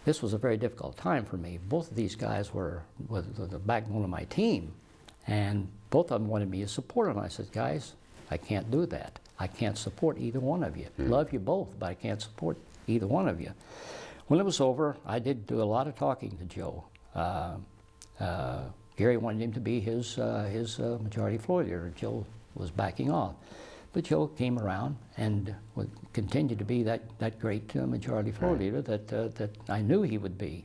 this was a very difficult time for me. Both of these guys were the backbone of my team, and both of them wanted me to support them. I said, guys, I can't do that. I can't support either one of you. Love you both, but I can't support either one of you. When it was over, I did do a lot of talking to Joe. Gary wanted him to be his majority floor leader. Joe was backing off. But Joe came around and would continue to be that great majority floor leader that I knew he would be.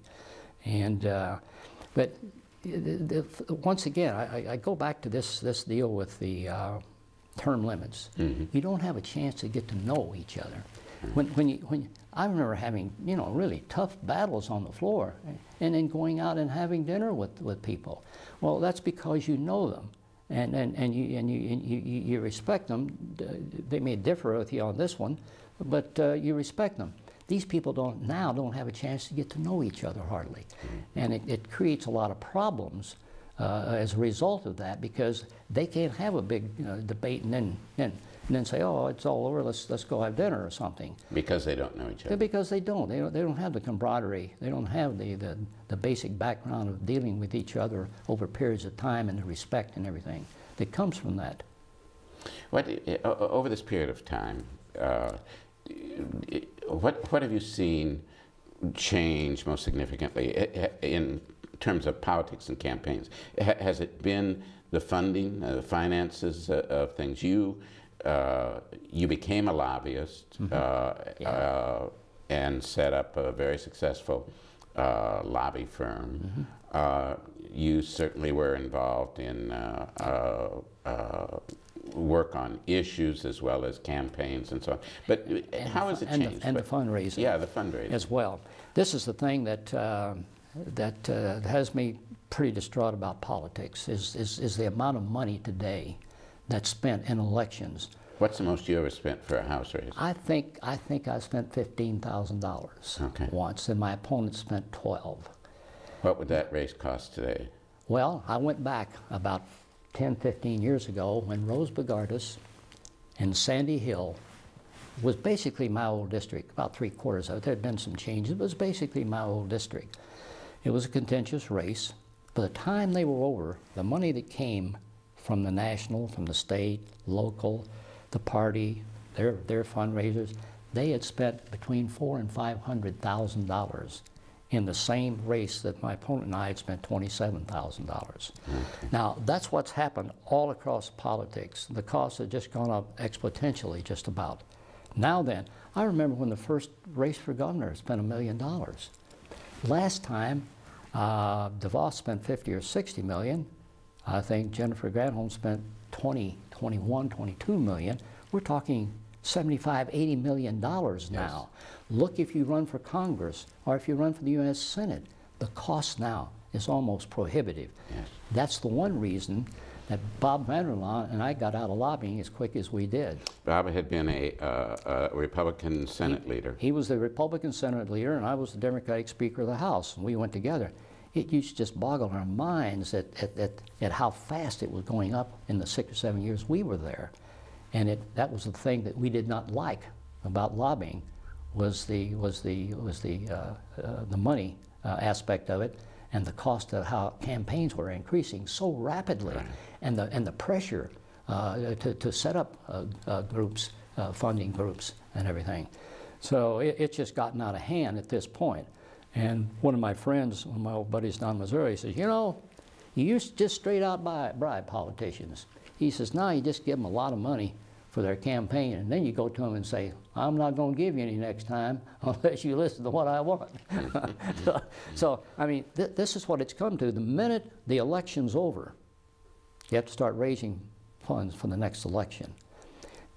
And but once again, I go back to this deal with the term limits. You don't have a chance to get to know each other. I remember having really tough battles on the floor, and then going out and having dinner with people. Well, that's because you know them, and you respect them. They may differ with you on this one, but you respect them. These people don't have a chance to get to know each other hardly, and it creates a lot of problems as a result of that, because they can't have a big debate and then say, oh, it's all over, let's go have dinner or something. Because they don't know each other. Because they don't have the camaraderie. They don't have the basic background of dealing with each other over periods of time, and the respect and everything that comes from that. Over this period of time, what have you seen change most significantly in terms of politics and campaigns? Has it been the funding, the finances of things? You became a lobbyist and set up a very successful lobby firm. You certainly were involved in work on issues as well as campaigns and so on. But how has it changed? And the fundraising. Yeah, the fundraising. As well. This is the thing that has me pretty distraught about politics, is the amount of money today that's spent in elections. What's the most you ever spent for a house race? I think I spent $15,000 once, and my opponent spent $12,000. What would that race cost today? Well, I went back about 10, 15 years ago when Rose Bogardus and Sandy Hill was basically my old district, about 3/4 of it. There had been some changes, but it was basically my old district. It was a contentious race. By the time they were over, the money that came from the national, from the state, local, the party, their fundraisers, they had spent between $400,000 and $500,000 in the same race that my opponent and I had spent $27,000. Now, that's what's happened all across politics. The costs have just gone up exponentially, just about. Now then, I remember when the first race for governor spent $1 million. Last time, DeVos spent 50 or 60 million. I think Jennifer Granholm spent 21, 22 million. We're talking $75, $80 million now. Yes. Look, if you run for Congress or if you run for the U.S. Senate, the cost now is almost prohibitive. Yes. That's the one reason that Bob Vanderlaan and I got out of lobbying as quick as we did. Bob had been a Republican Senate leader. He was the Republican Senate leader, and I was the Democratic Speaker of the House, and we went together. It used to just boggle our minds at how fast it was going up in the 6 or 7 years we were there. And that was the thing that we did not like about lobbying, was the money aspect of it, and the cost of how campaigns were increasing so rapidly, right. and the pressure to set up groups, funding groups, and everything. So it's just gotten out of hand at this point. And one of my friends, one of my old buddies down in Missouri, says, you know, you used to just straight out bribe politicians. He says, now you just give them a lot of money for their campaign, and then you go to them and say, I'm not going to give you any next time unless you listen to what I want. so I mean, this is what it's come to. The minute the election's over, you have to start raising funds for the next election.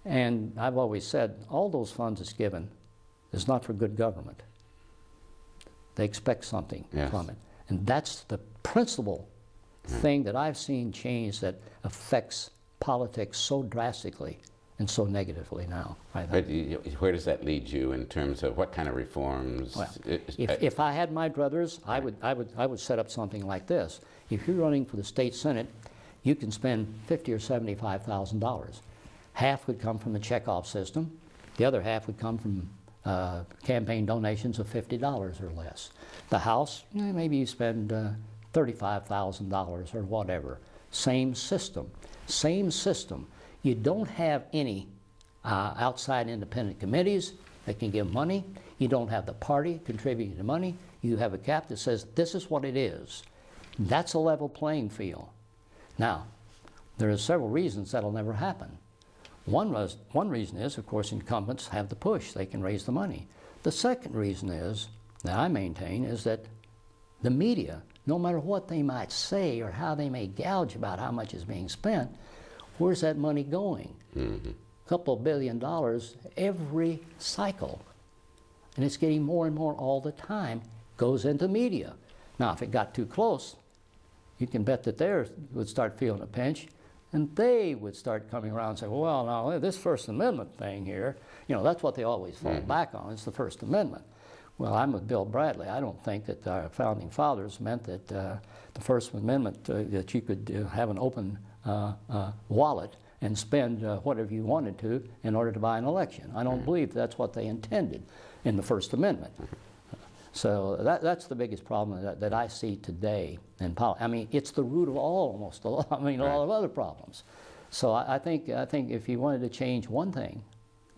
And I've always said, all those funds that's given is not for good government. They expect something from it. And that's the principal thing that I've seen change that affects politics so drastically and so negatively now, I think. But where does that lead you in terms of what kind of reforms? Well, if I had my druthers, I would set up something like this. If you're running for the state senate, you can spend $50,000 or $75,000. Half would come from the checkoff system. The other half would come from campaign donations of $50 or less. The House, maybe you spend $35,000 or whatever. Same system. Same system. You don't have any outside independent committees that can give money. You don't have the party contributing the money. You have a cap that says this is what it is. That's a level playing field. Now, there are several reasons that'll never happen. One reason is, of course, incumbents have the push. They can raise the money. The second reason is, that I maintain, is that the media, no matter what they might say or how they may gouge about how much is being spent, where's that money going? Mm-hmm. A couple $1 billion every cycle. And it's getting more and more all the time, goes into media. Now, if it got too close, you can bet that they would start feeling a pinch, and they would start coming around and say, well, now, this First Amendment thing here, that's what they always fall back on, it's the First Amendment. Well, I'm with Bill Bradley. I don't think that our founding fathers meant that the First Amendment, that you could have an open wallet and spend whatever you wanted to in order to buy an election. I don't believe that's what they intended in the First Amendment. So that's the biggest problem that I see today in politics. I mean, it's the root of almost a lot of other problems. So I think if you wanted to change one thing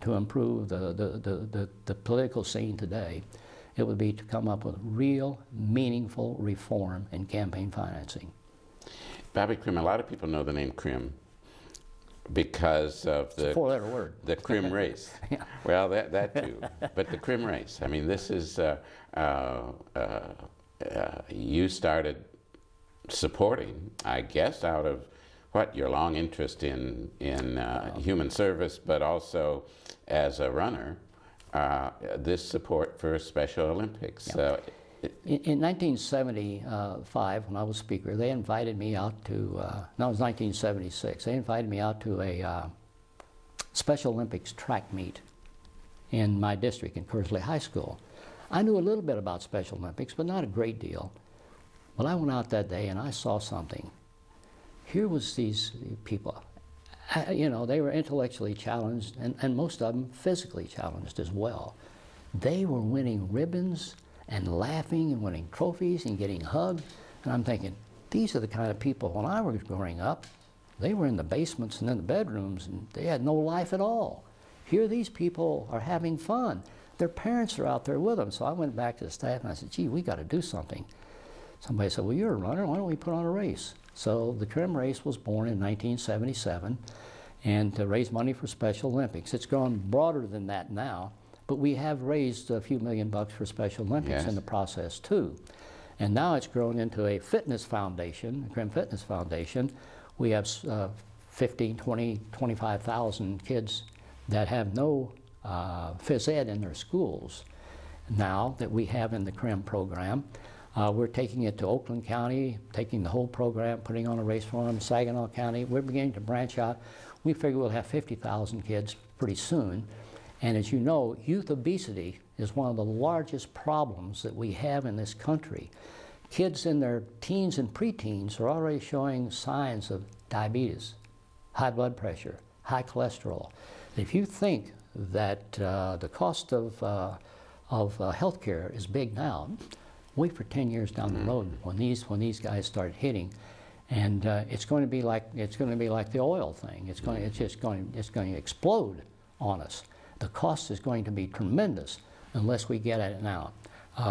to improve the political scene today, it would be to come up with real, meaningful reform in campaign financing. Bobby Crim, a lot of people know the name Crim because of the four-letter word. The Crim race. Yeah. Well, that too. But the Crim race. I mean, this is you started supporting, I guess, out of your long interest in human service, but also as a runner, this support for Special Olympics. Yeah. In 1975, when I was Speaker, they invited me out to, no, it was 1976, they invited me out to a Special Olympics track meet in my district in Kersley High School. I knew a little bit about Special Olympics, but not a great deal. But I went out that day and I saw something. Here was these people, they were intellectually challenged and most of them physically challenged as well. They were winning ribbons and laughing and winning trophies and getting hugged. And I'm thinking, these are the kind of people, when I was growing up, they were in the basements and in the bedrooms and they had no life at all. Here these people are having fun. Their parents are out there with them. So I went back to the staff and I said, gee, we got to do something. Somebody said, well, you're a runner, why don't we put on a race? So the Crim race was born in 1977 and to raise money for Special Olympics. It's gone broader than that now. But we have raised a few $1 million for Special Olympics in the process too. And now it's grown into a fitness foundation, a Crim Fitness Foundation. We have 15, 20, 25,000 kids that have no phys ed in their schools now that we have in the Crim program. We're taking it to Oakland County, taking the whole program, putting on a race for them, Saginaw County. We're beginning to branch out. We figure we'll have 50,000 kids pretty soon. And as you know, youth obesity is one of the largest problems that we have in this country. Kids in their teens and preteens are already showing signs of diabetes, high blood pressure, high cholesterol. If you think that the cost of health care is big now, wait for 10 years down the road when these guys start hitting, and it's going to be like the oil thing. It's going to explode on us. The cost is going to be tremendous unless we get at it now.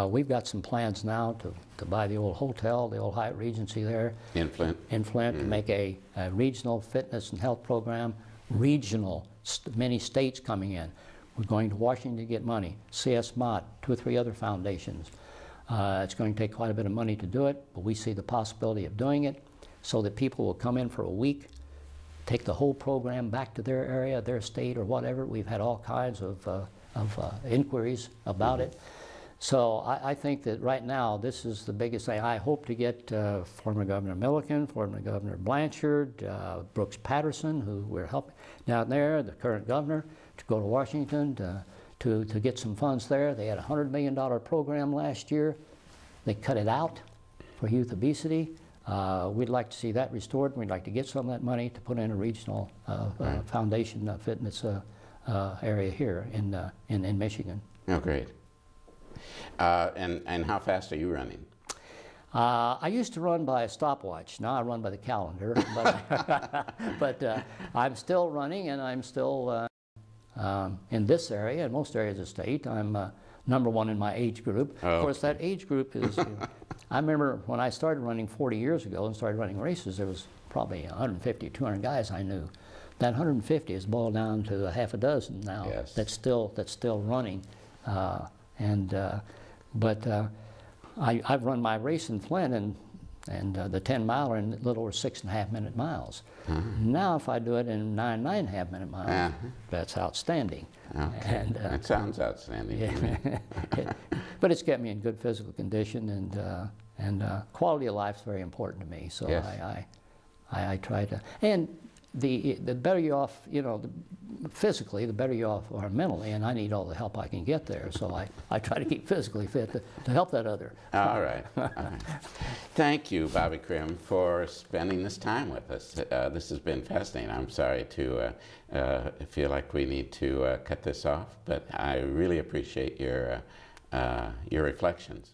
We've got some plans now to buy the old hotel, the old Hyatt Regency there. In Flint? In Flint, to make a regional fitness and health program. Regional, many states coming in. We're going to Washington to get money. CS Mott, 2 or 3 other foundations. It's going to take quite a bit of money to do it, but we see the possibility of doing it so that people will come in for a week, take the whole program back to their area, their state, or whatever. We've had all kinds of inquiries about it. So I think that right now this is the biggest thing. I hope to get former Governor Milliken, former Governor Blanchard, Brooks Patterson, who we're helping down there, the current governor, to go to Washington to get some funds there. They had a $100 million program last year. They cut it out for youth obesity. We'd like to see that restored, and we'd like to get some of that money to put in a regional foundation fitness area here in Michigan. Oh, great. And how fast are you running? I used to run by a stopwatch. Now I run by the calendar. But I'm still running, and I'm still in this area, in most areas of the state. I'm #1 in my age group. Oh. Of course, that age group is, I remember when I started running 40 years ago and started running races, there was probably 150, 200 guys I knew. That 150 has boiled down to a half a dozen now. Yes. That's still running. I've run my race in Flint and the 10-miler in a little over 6.5 minute miles. Now if I do it in 9.5 minute miles, that's outstanding. Okay. And, that sounds outstanding. yeah. But it's kept me in good physical condition, and quality of life is very important to me. So Yes. I try to, and the better you off, physically, the better you off are mentally, and I need all the help I can get there. So I try to keep physically fit to help that other. All right. All right. Thank you, Bobby Crim, for spending this time with us. This has been fascinating. I'm sorry to feel like we need to cut this off, but I really appreciate your reflections.